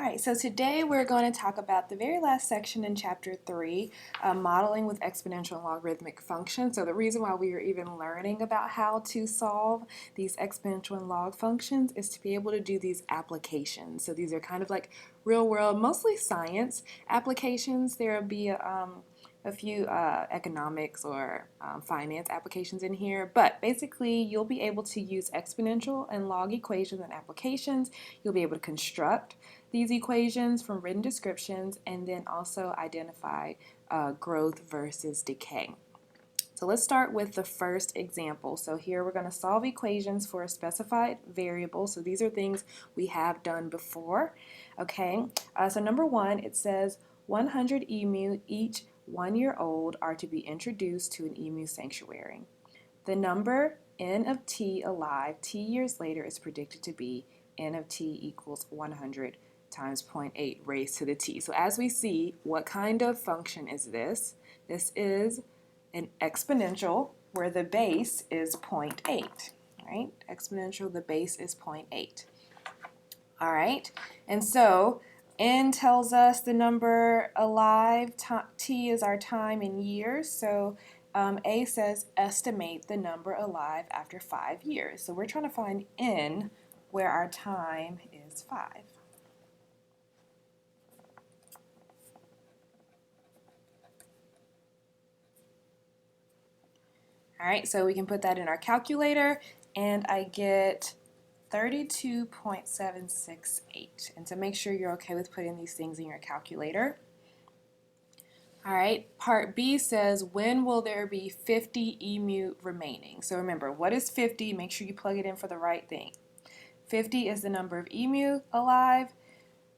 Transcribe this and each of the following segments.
All right, so today we're going to talk about the very last section in Chapter 3, modeling with exponential and logarithmic functions. So the reason why we are even learning about how to solve these exponential and log functions is to be able to do these applications. So these are kind of like real world, mostly science applications. There will be a few economics or finance applications in here, but basically you'll be able to use exponential and log equations and applications. You'll be able to construct these equations from written descriptions and then also identify growth versus decay. So let's start with the first example. So here we're going to solve equations for a specified variable. So these are things we have done before. Okay, so number one, it says 100 emu, each 1 year old, are to be introduced to an emu sanctuary. The number n of t alive t years later is predicted to be n of t equals 100 times 0.8 raised to the t. So as we see, what kind of function is this? This is an exponential where the base is 0.8, right? Exponential, the base is 0.8. All right, and so n tells us the number alive, t is our time in years, so A says estimate the number alive after 5 years. So we're trying to find n where our time is 5. All right, so we can put that in our calculator, and I get 32.768. And so make sure you're okay with putting these things in your calculator. All right, part B says, when will there be 50 emu remaining? So remember, what is 50? Make sure you plug it in for the right thing. 50 is the number of emu alive.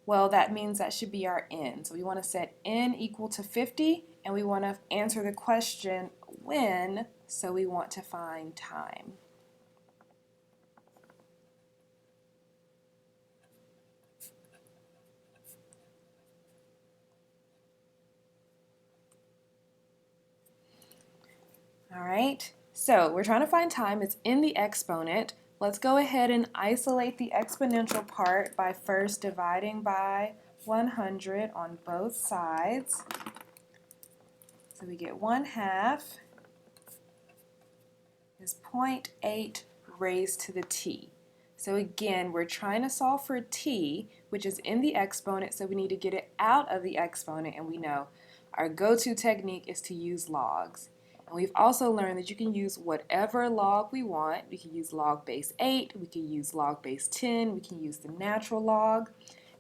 Well, that means that should be our n. So we want to set n equal to 50, and we want to answer the question when, so we want to find time. All right, so we're trying to find time. It's in the exponent. Let's go ahead and isolate the exponential part by first dividing by 100 on both sides. So we get 1/2 is 0.8 raised to the t. So again, we're trying to solve for t, which is in the exponent, so we need to get it out of the exponent, and we know our go-to technique is to use logs. And we've also learned that you can use whatever log we want. We can use log base 8, we can use log base 10, we can use the natural log.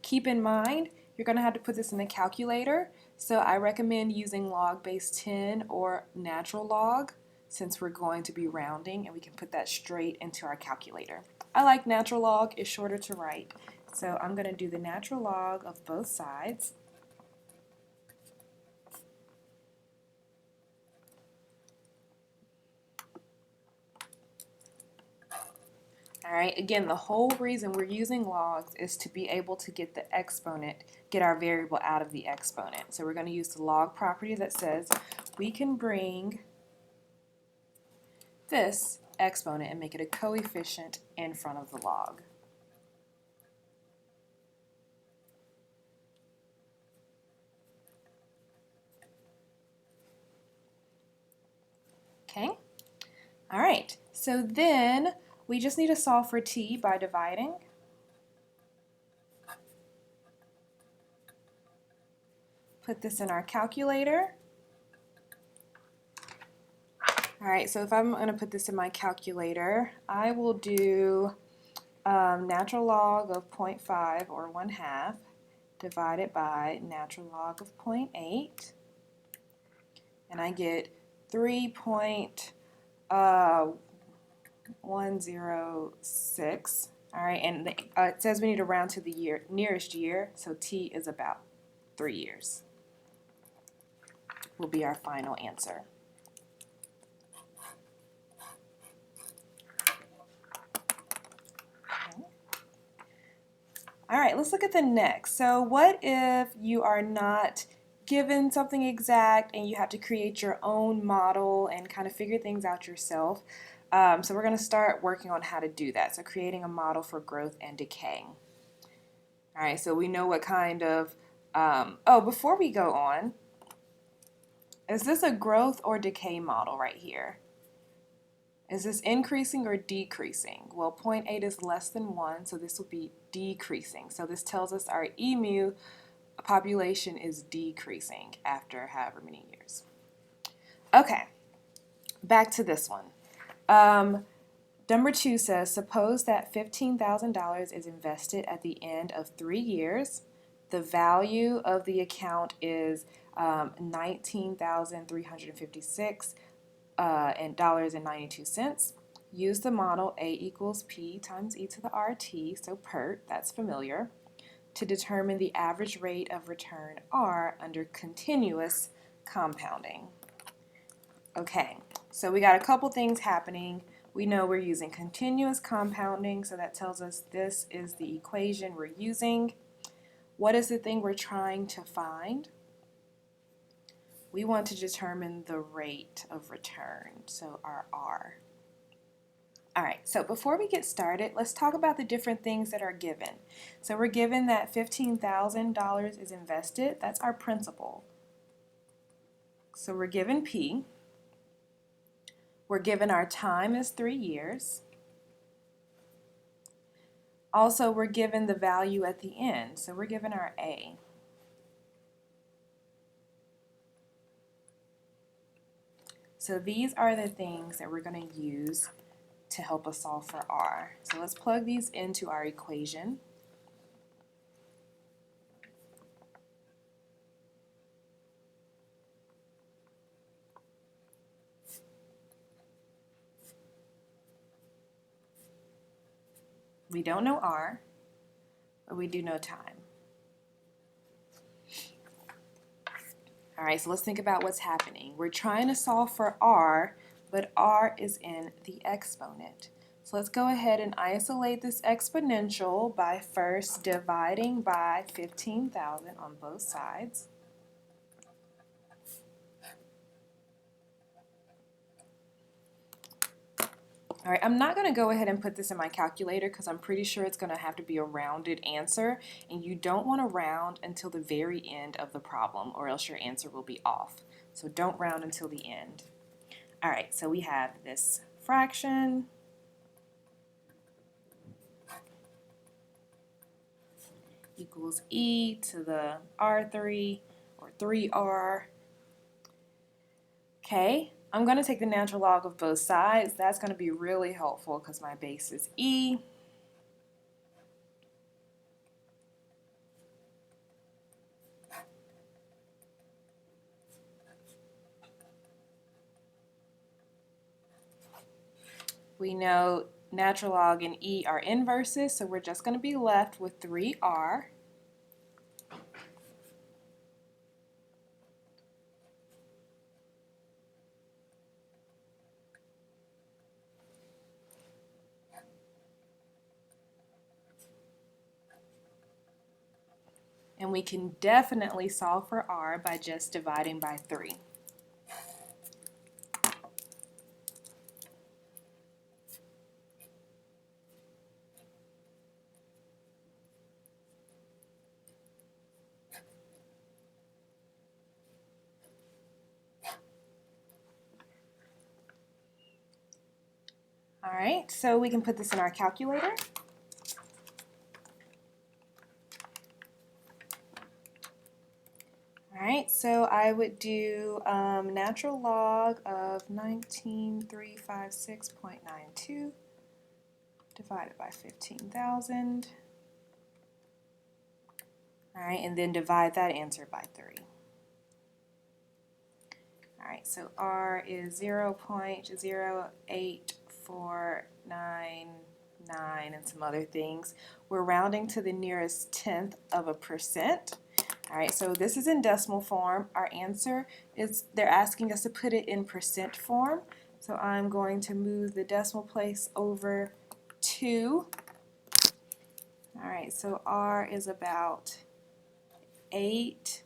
Keep in mind, you're going to have to put this in the calculator, so I recommend using log base 10 or natural log since we're going to be rounding, and we can put that straight into our calculator. I like natural log, it's shorter to write, so I'm going to do the natural log of both sides. All right, again, the whole reason we're using logs is to be able to get the exponent, get our variable out of the exponent. So we're going to use the log property that says we can bring this exponent and make it a coefficient in front of the log. Okay, all right, so then we just need to solve for t by dividing. Put this in our calculator. All right, so if I'm going to put this in my calculator, I will do natural log of 0.5 or 1/2 divided by natural log of 0.8, and I get 3.106. All right, and it says we need to round to the nearest year, so t is about 3 years. Will be our final answer. All right, let's look at the next. So what if you are not given something exact and you have to create your own model and kind of figure things out yourself? So we're going to start working on how to do that. So creating a model for growth and decay. All All right, so we know what kind of, before we go on, is this a growth or decay model right here? Is this increasing or decreasing? Well, 0.8 is less than 1, so this will be decreasing. So this tells us our emu population is decreasing after however many years. Okay, back to this one. Number 2 says, suppose that $15,000 is invested at the end of 3 years. The value of the account is $19,356 and $92. Use the model A equals P times e to the RT, so PERT, that's familiar, to determine the average rate of return R under continuous compounding. Okay, so we got a couple things happening. We know we're using continuous compounding, so that tells us this is the equation we're using. What is the thing we're trying to find? We want to determine the rate of return, so our R. All right, so before we get started, let's talk about the different things that are given. So we're given that $15,000 is invested. That's our principal. So we're given P. We're given our time is 3 years. Also, we're given the value at the end, so we're given our A. So these are the things that we're going to use to help us solve for R. So let's plug these into our equation. We don't know R, but we do know time. All right, so let's think about what's happening. We're trying to solve for R, but R is in the exponent. So let's go ahead and isolate this exponential by first dividing by 15,000 on both sides. All right, I'm not going to go ahead and put this in my calculator because I'm pretty sure it's going to have to be a rounded answer, and you don't want to round until the very end of the problem or else your answer will be off. So don't round until the end. All right, so we have this fraction equals e to the r3 or 3r. Okay. I'm going to take the natural log of both sides. That's going to be really helpful because my base is e. We know natural log and e are inverses, so we're just going to be left with 3r. And we can definitely solve for r by just dividing by 3. All right, so we can put this in our calculator. All right, so I would do natural log of 19356.92 divided by 15,000. All right, and then divide that answer by 3. All right, so R is 0.08499 and some other things. We're rounding to the nearest tenth of a percent. All right, so this is in decimal form. Our answer is, they're asking us to put it in percent form. So I'm going to move the decimal place over 2. All right, so R is about 8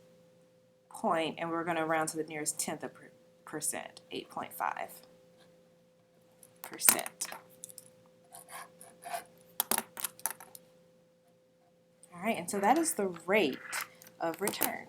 point, and we're going to round to the nearest tenth of percent, 8.5%. All right, and so that is the rate of return.